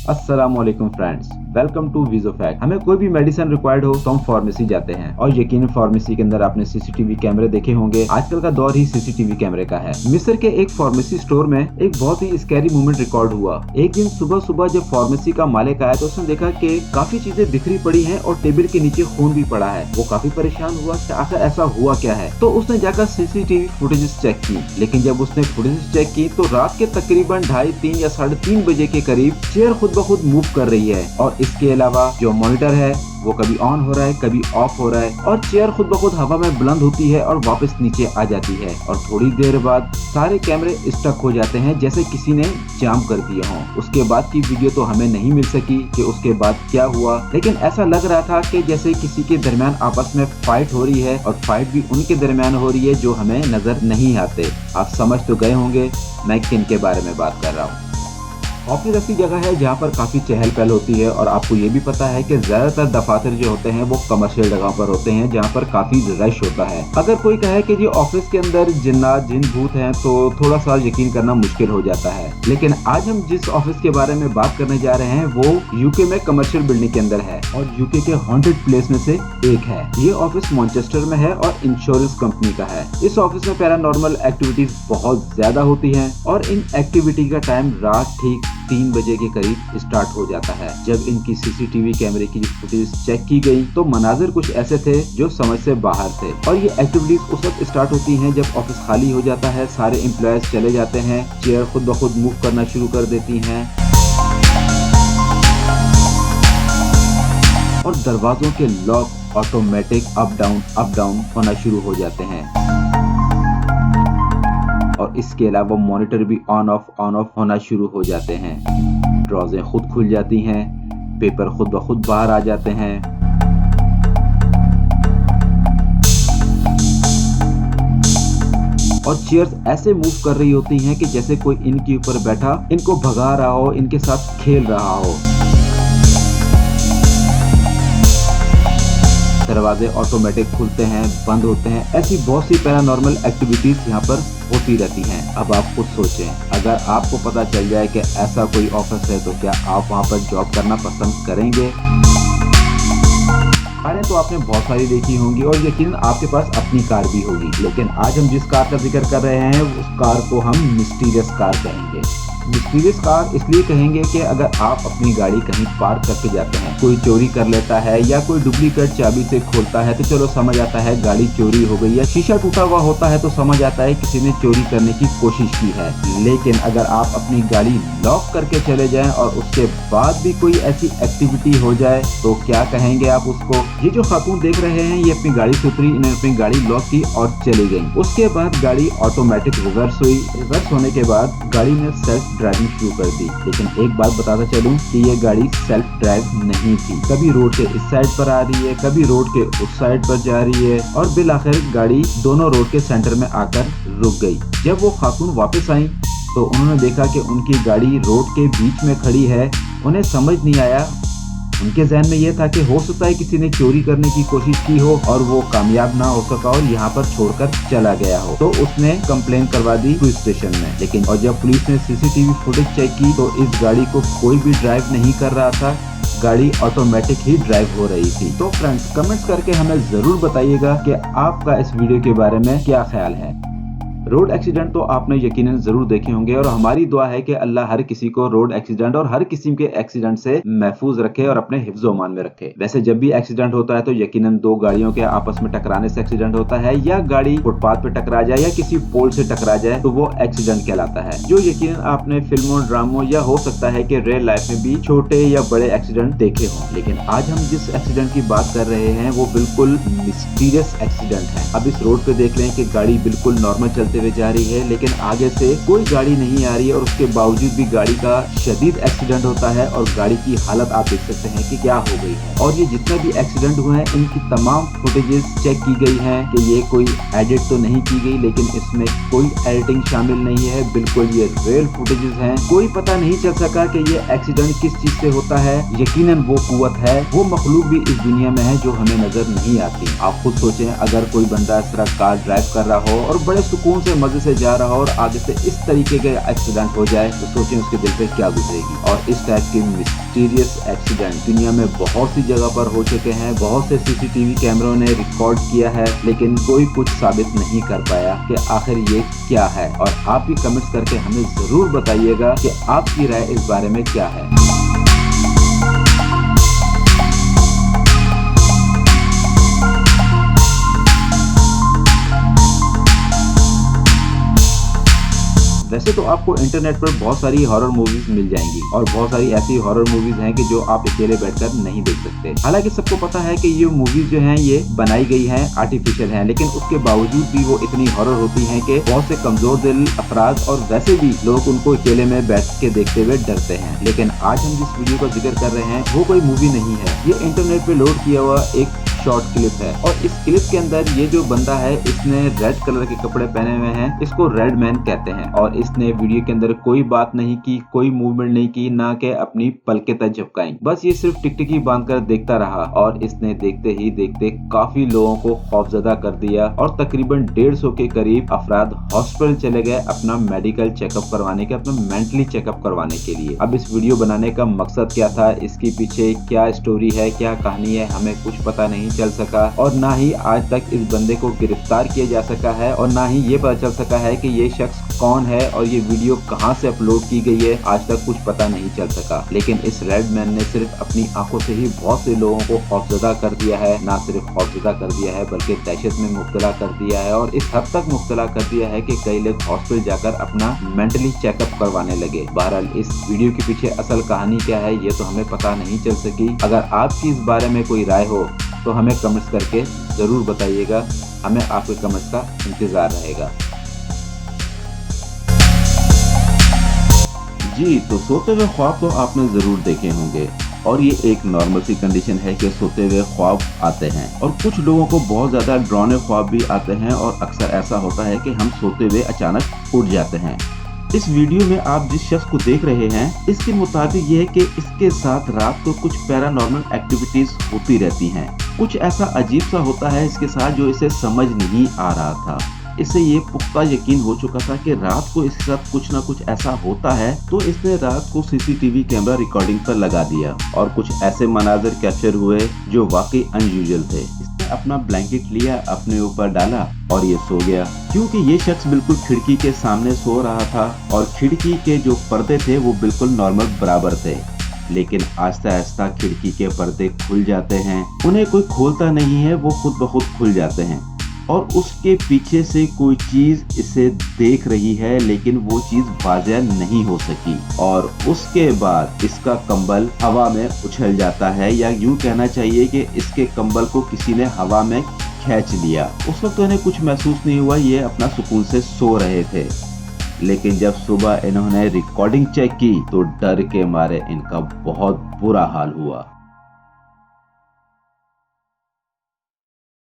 अस्सलामुअलैकुम friends, welcome to विजो fact. हमें कोई भी मेडिसिन रिक्वायर्ड हो तो हम फार्मेसी जाते हैं और यकीनन फार्मेसी के अंदर आपने सीसीटीवी कैमरे देखे होंगे। आजकल का दौर ही सीसीटीवी कैमरे का है। मिस्र के एक फार्मेसी स्टोर में एक बहुत ही स्कैरी मोमेंट रिकॉर्ड हुआ। एक दिन सुबह सुबह जब फार्मेसी का मालिक आया तो उसने देखा कि काफी चीजें बिखरी पड़ी हैं और टेबल के नीचे खून भी पड़ा है। वो काफी परेशान हुआ कि आखिर ऐसा हुआ क्या है। तो उसने जाकर सीसीटीवी फुटेजेस चेक की, लेकिन जब उसने फुटेजेस चेक की तो रात के तकरीबन 2:30, 3 या 3:30 बजे के करीब चेयर खुद ब खुद मूव कर रही है और इसके अलावा जो मॉनिटर है वो कभी ऑन हो रहा है, कभी ऑफ हो रहा है और चेयर खुद ब खुद हवा में बुलंद होती है और वापस नीचे आ जाती है और थोड़ी देर बाद सारे कैमरे स्टक हो जाते हैं जैसे किसी ने जाम कर दिए हों। उसके बाद की वीडियो तो हमें नहीं मिल सकी कि उसके बाद क्या हुआ, लेकिन ऐसा लग रहा था कि जैसे किसी के दरमियान आपस में फाइट हो रही है और फाइट भी उनके दरमियान हो रही है जो हमें नजर नहीं आते। आप समझ तो गए होंगे मैं किन के बारे में बात कर रहा हूँ। ऑफिस ऐसी जगह है जहाँ पर काफी चहल पहल होती है और आपको ये भी पता है कि ज्यादातर दफातर जो होते हैं वो कमर्शियल जगह पर होते हैं जहाँ पर काफी रश होता है। अगर कोई कहे कि जी ऑफिस के अंदर जिन्नात जिन भूत हैं तो थोड़ा सा यकीन करना मुश्किल हो जाता है, लेकिन आज हम जिस ऑफिस के बारे में बात करने जा रहे हैं वो यूके में कमर्शियल बिल्डिंग के अंदर है और यूके के हॉन्टेड प्लेस में से एक है। ये ऑफिस मैनचेस्टर में है और इंश्योरेंस कंपनी का है। इस ऑफिस में पैरानॉर्मल एक्टिविटीज बहुत ज्यादा होती हैं और इन एक्टिविटी का टाइम रात ठीक 3 बजे के करीब स्टार्ट हो जाता है। जब इनकी सीसीटीवी कैमरे की फुटेज चेक की गई तो मनाजिर कुछ ऐसे थे जो समझ से बाहर थे और ये एक्टिविटीज उस वक्त स्टार्ट होती हैं जब ऑफिस खाली हो जाता है, सारे एम्प्लॉयज चले जाते हैं, चेयर खुद ब खुद मूव करना शुरू कर देती हैं और दरवाजों के लॉक ऑटोमेटिक अप डाउन होना शुरू हो जाते हैं और इसके अलावा मॉनिटर भी ऑन ऑफ होना शुरू हो जाते हैं। ड्रॉजें खुद खुल जाती हैं, पेपर खुद ब खुद बाहर आ जाते हैं और चेयर्स ऐसे मूव कर रही होती हैं कि जैसे कोई इनके ऊपर बैठा इनको भगा रहा हो, इनके साथ खेल रहा हो। दरवाजे ऑटोमेटिक खुलते हैं, बंद होते हैं। ऐसी बहुत सी पैरानॉर्मल एक्टिविटीज यहाँ पर होती रहती हैं। अब आप खुद सोचें, अगर आपको पता चल जाए कि ऐसा कोई ऑफिस है तो क्या आप वहाँ पर जॉब करना पसंद करेंगे? कारें तो आपने बहुत सारी देखी होंगी और यकीनन आपके पास अपनी कार भी होगी, लेकिन आज हम जिस कार का जिक्र कर रहे हैं उस कार को हम मिस्टीरियस कार कहेंगे। मिस्टीरियस कार इसलिए कहेंगे कि अगर आप अपनी गाड़ी कहीं पार्क करके जाते हैं, कोई चोरी कर लेता है या कोई डुप्लीकेट चाबी से खोलता है तो चलो समझ आता है गाड़ी चोरी हो गई, या शीशा टूटा हुआ होता है तो समझ आता है किसी ने चोरी करने की कोशिश की है। लेकिन अगर आप अपनी गाड़ी लॉक करके चले जाएं और उसके बाद भी कोई ऐसी एक्टिविटी हो जाए तो क्या कहेंगे आप उसको? ये जो खातून देख रहे हैं ये अपनी गाड़ी से उतरी, इन्होंने अपनी गाड़ी लॉक की और चली गई। उसके बाद गाड़ी ऑटोमेटिक रिवर्स हुई। रिवर्स होने के बाद गाड़ी ने सेल्फ ड्राइविंग शुरू कर दी। लेकिन एक बात बताता चलूं कि ये गाड़ी सेल्फ ड्राइव नहीं थी। कभी रोड के इस साइड पर आ रही है, कभी रोड के उस साइड पर जा रही है और बिल आखिर गाड़ी दोनों रोड के सेंटर में आकर रुक गई। जब वो खातून वापस आई तो उन्होंने देखा कि उनकी गाड़ी रोड के बीच में खड़ी है। उन्हें समझ नहीं आया, उनके जहन में यह था कि हो सकता है किसी ने चोरी करने की कोशिश की हो और वो कामयाब ना हो सका और यहाँ पर छोड़कर चला गया हो। तो उसने कंप्लेन करवा दी पुलिस स्टेशन में। लेकिन और जब पुलिस ने सीसीटीवी फुटेज चेक की तो इस गाड़ी को कोई भी ड्राइव नहीं कर रहा था, गाड़ी ऑटोमेटिक ही ड्राइव हो रही थी। तो फ्रेंड्स, कमेंट्स करके हमें जरूर बताइएगा कि आपका इस वीडियो के बारे में क्या ख्याल है। रोड एक्सीडेंट तो आपने यकीनन जरूर देखे होंगे और हमारी दुआ है कि अल्लाह हर किसी को रोड एक्सीडेंट और हर किस्म के एक्सीडेंट से महफूज रखे और अपने हिफ्ज़ ओमान में रखे। वैसे जब भी एक्सीडेंट होता है तो यकीनन दो गाड़ियों के आपस में टकराने से एक्सीडेंट होता है, या गाड़ी फुटपाथ पे टकरा जाए या किसी पोल से टकरा जाए तो वो एक्सीडेंट कहलाता है, जो यकीनन आपने फिल्मों, ड्रामों या हो सकता है कि रियल लाइफ में भी छोटे या बड़े एक्सीडेंट देखे हों। लेकिन आज हम जिस एक्सीडेंट की बात कर रहे हैं वो बिल्कुल मिस्टीरियस एक्सीडेंट है। अब इस रोड पे देख लें कि गाड़ी बिल्कुल नॉर्मल चलते हुए जा रही है, लेकिन आगे से कोई गाड़ी नहीं आ रही है और उसके बावजूद भी गाड़ी का शदीद एक्सीडेंट होता है और गाड़ी की हालत आप देख सकते हैं कि क्या हो गई है। और ये जितने भी एक्सीडेंट हुए हैं इनकी तमाम फुटेजेस चेक की गई हैं कि ये कोई एडिट तो नहीं की गई, लेकिन इसमें कोई एडिटिंग शामिल नहीं है, बिल्कुल ये रियल फुटेजेस हैं। कोई पता नहीं चल सका कि ये एक्सीडेंट किस चीज से होता है। यकीनन वो कुव्वत है, वो मखलूक भी इस दुनिया में है जो हमें नजर नहीं आती। आप खुद सोचें, अगर कोई बंदा इस तरह कार ड्राइव कर रहा हो और बड़े सुकून से मजे से जा रहा हो और आगे से इस तरीके का एक्सीडेंट हो जाए तो सोचें उसके दिल पे क्या गुजरेगी। और इस टाइप के मिस्टीरियस एक्सीडेंट दुनिया में बहुत सी जगह पर हो चुके हैं, बहुत से सीसीटीवी कैमरों ने रिकॉर्ड किया है, लेकिन कोई कुछ साबित नहीं कर पाया कि आखिर ये क्या है। और आप भी कमेंट्स करके हमें जरूर बताइएगा कि आपकी राय इस बारे में क्या है। वैसे तो आपको इंटरनेट पर बहुत सारी हॉरर मूवीज मिल जाएंगी और बहुत सारी ऐसी हॉरर मूवीज हैं कि जो आप अकेले बैठकर नहीं देख सकते। हालांकि सबको पता है कि ये मूवीज जो हैं ये बनाई गई हैं, आर्टिफिशियल हैं, लेकिन उसके बावजूद भी वो इतनी हॉरर होती हैं कि बहुत से कमजोर दिल अफराद और वैसे भी लोग उनको अकेले में बैठ के देखते हुए डरते हैं। लेकिन आज हम जिस वीडियो का जिक्र कर रहे हैं वो कोई मूवी नहीं है, ये इंटरनेट पे लोड किया हुआ एक शॉर्ट क्लिप है। और इस क्लिप के अंदर ये जो बंदा है इसने रेड कलर के कपड़े पहने हुए हैं, इसको रेड मैन कहते हैं। और इसने वीडियो के अंदर कोई बात नहीं की, कोई मूवमेंट नहीं की, ना के अपनी पलकें तक झपकाई, बस ये सिर्फ टिकटिकी बांधकर देखता रहा। और इसने देखते ही देखते काफी लोगों को खौफजदा कर दिया और तकरीबन 150 के करीब अफराद हॉस्पिटल चले गए अपना मेडिकल चेकअप करवाने के, अपना मेंटली चेकअप करवाने के लिए। अब इस वीडियो बनाने का मकसद क्या था, इसके पीछे क्या स्टोरी है, क्या कहानी है, हमें कुछ पता नहीं चल सका। और ना ही आज तक इस बंदे को गिरफ्तार किया जा सका है और ना ही ये पता चल सका है कि ये शख्स कौन है और ये वीडियो कहां से अपलोड की गई है, आज तक कुछ पता नहीं चल सका। लेकिन इस रेड मैन ने सिर्फ अपनी आंखों से ही बहुत से लोगों को खौफजदा कर दिया है, ना सिर्फ खौफजदा कर दिया है बल्कि दहशत में मुब्तला कर दिया है। और इस हद तक मुब्तला कर दिया है कि कई लोग हॉस्पिटल जाकर अपना मेंटली चेकअप करवाने लगे। बहरहाल इस वीडियो के पीछे असल कहानी क्या है ये तो हमें पता नहीं चल सकी। अगर आपकी इस बारे में कोई राय हो तो हमें कमेंट्स करके जरूर बताइएगा, हमें आपके कमेंट्स का इंतजार रहेगा। जी, तो सोते हुए ख्वाब तो आपने जरूर देखे होंगे और ये एक नॉर्मल सी कंडीशन है कि सोते हुए ख्वाब आते हैं और कुछ लोगों को बहुत ज्यादा डरावने ख्वाब भी आते हैं और अक्सर ऐसा होता है कि हम सोते हुए अचानक उठ जाते हैं। इस वीडियो में आप जिस शख्स को देख रहे हैं इसके मुताबिक ये है कि इसके साथ रात को कुछ पैरानॉर्मल एक्टिविटीज होती रहती हैं। कुछ ऐसा अजीब सा होता है इसके साथ जो इसे समझ नहीं आ रहा था। इसे ये पुख्ता यकीन हो चुका था कि रात को इसके साथ कुछ ना कुछ ऐसा होता है, तो इसने रात को सीसीटीवी कैमरा रिकॉर्डिंग पर लगा दिया और कुछ ऐसे मनाजर कैप्चर हुए जो वाकई अनयूजुअल थे। इसने अपना ब्लैंकेट लिया, अपने ऊपर डाला और ये सो गया। क्योंकि ये शख्स बिल्कुल खिड़की के सामने सो रहा था और खिड़की के जो पर्दे थे वो बिल्कुल नॉर्मल बराबर थे, लेकिन आहिस्ता आहिस्ता खिड़की के पर्दे खुल जाते हैं। उन्हें कोई खोलता नहीं है, वो खुद ब खुद खुल जाते हैं और उसके पीछे से कोई चीज इसे देख रही है, लेकिन वो चीज वाज़ेह नहीं हो सकी। और उसके बाद इसका कंबल हवा में उछल जाता है, या यूं कहना चाहिए कि इसके कंबल को किसी ने हवा में खींच लिया। उस वक्त इन्हें कुछ महसूस नहीं हुआ, ये अपना सुकून से सो रहे थे। लेकिन जब सुबह इन्होंने रिकॉर्डिंग चेक की तो डर के मारे इनका बहुत बुरा हाल हुआ।